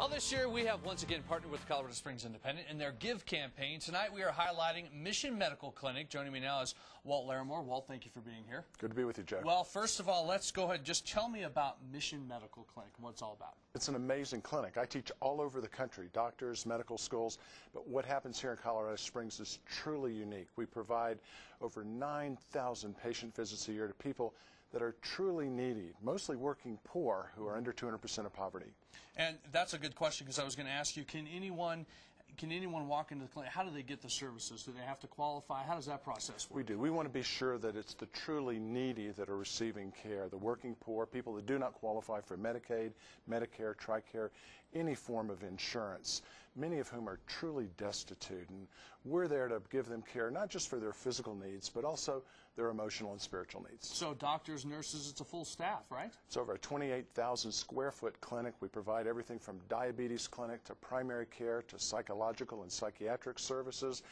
Well, this year we have once again partnered with Colorado Springs Independent in their Give campaign. Tonight we are highlighting Mission Medical Clinic. Joining me now is Walt Larimore. Walt, thank you for being here. Good to be with you, Joe. Well, first of all, let's go ahead and just tell me about Mission Medical Clinic and what it's all about. It's an amazing clinic. I teach all over the country, doctors, medical schools, but what happens here in Colorado Springs is truly unique. We provide over 9,000 patient visits a year to people that are truly needy, mostly working poor who are under 200% of poverty. And that's a good question, because I was going to ask you, can anyone walk into the clinic? How do they get the services? Do they have to qualify? How does that process work? We do. We want to be sure that it's the truly needy that are receiving care, the working poor, people that do not qualify for Medicaid, Medicare, TRICARE, any form of insurance, many of whom are truly destitute. And we're there to give them care, not just for their physical needs, but also their emotional and spiritual needs. So doctors, nurses, it's a full staff, right? It's over a 28,000 square foot clinic. We provide everything from diabetes clinic to primary care to psychological and psychiatric services,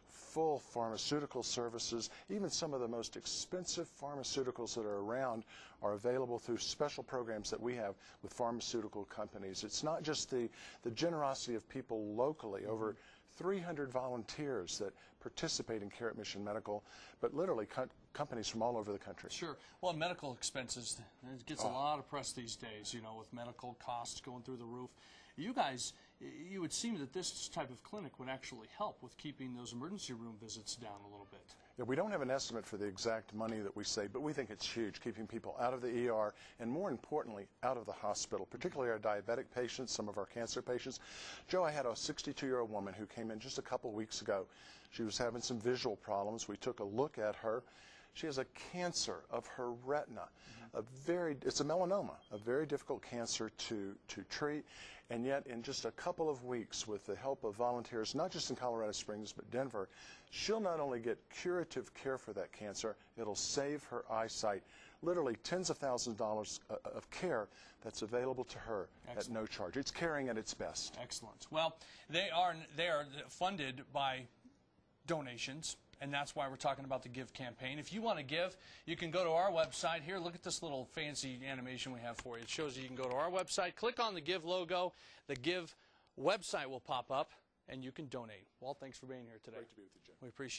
full pharmaceutical services. Even some of the most expensive pharmaceuticals that are around are available through special programs that we have with pharmaceutical companies. It's not just the generosity of people locally, over 300 volunteers that participate in care at Mission Medical, but literally companies from all over the country. Sure. Well, medical expenses, it gets a lot of press these days, you know, with medical costs going through the roof. You guys, you would seem that this type of clinic would actually help with keeping those emergency room visits down a little bit. Yeah, we don't have an estimate for the exact money that we save, but we think it's huge, keeping people out of the ER and, more importantly, out of the hospital, particularly our diabetic patients, some of our cancer patients. Joe, I had a 62-year-old woman who came in just a couple weeks ago. She was having some visual problems. We took a look at her. She has a cancer of her retina. It's a melanoma, a very difficult cancer to treat, and yet in just a couple of weeks, with the help of volunteers, not just in Colorado Springs but Denver, she'll not only get curative care for that cancer, it'll save her eyesight. Literally tens of thousands of dollars of care that's available to her at no charge. It's caring at its best. Excellent. Well, they are funded by donations, and that's why we're talking about the Give campaign. If you want to give, you can go to our website. Here, look at this little fancy animation we have for you. It shows you can go to our website, click on the Give logo, the Give website will pop up, and you can donate. Walt, thanks for being here today. Great to be with you, Jim. We appreciate it.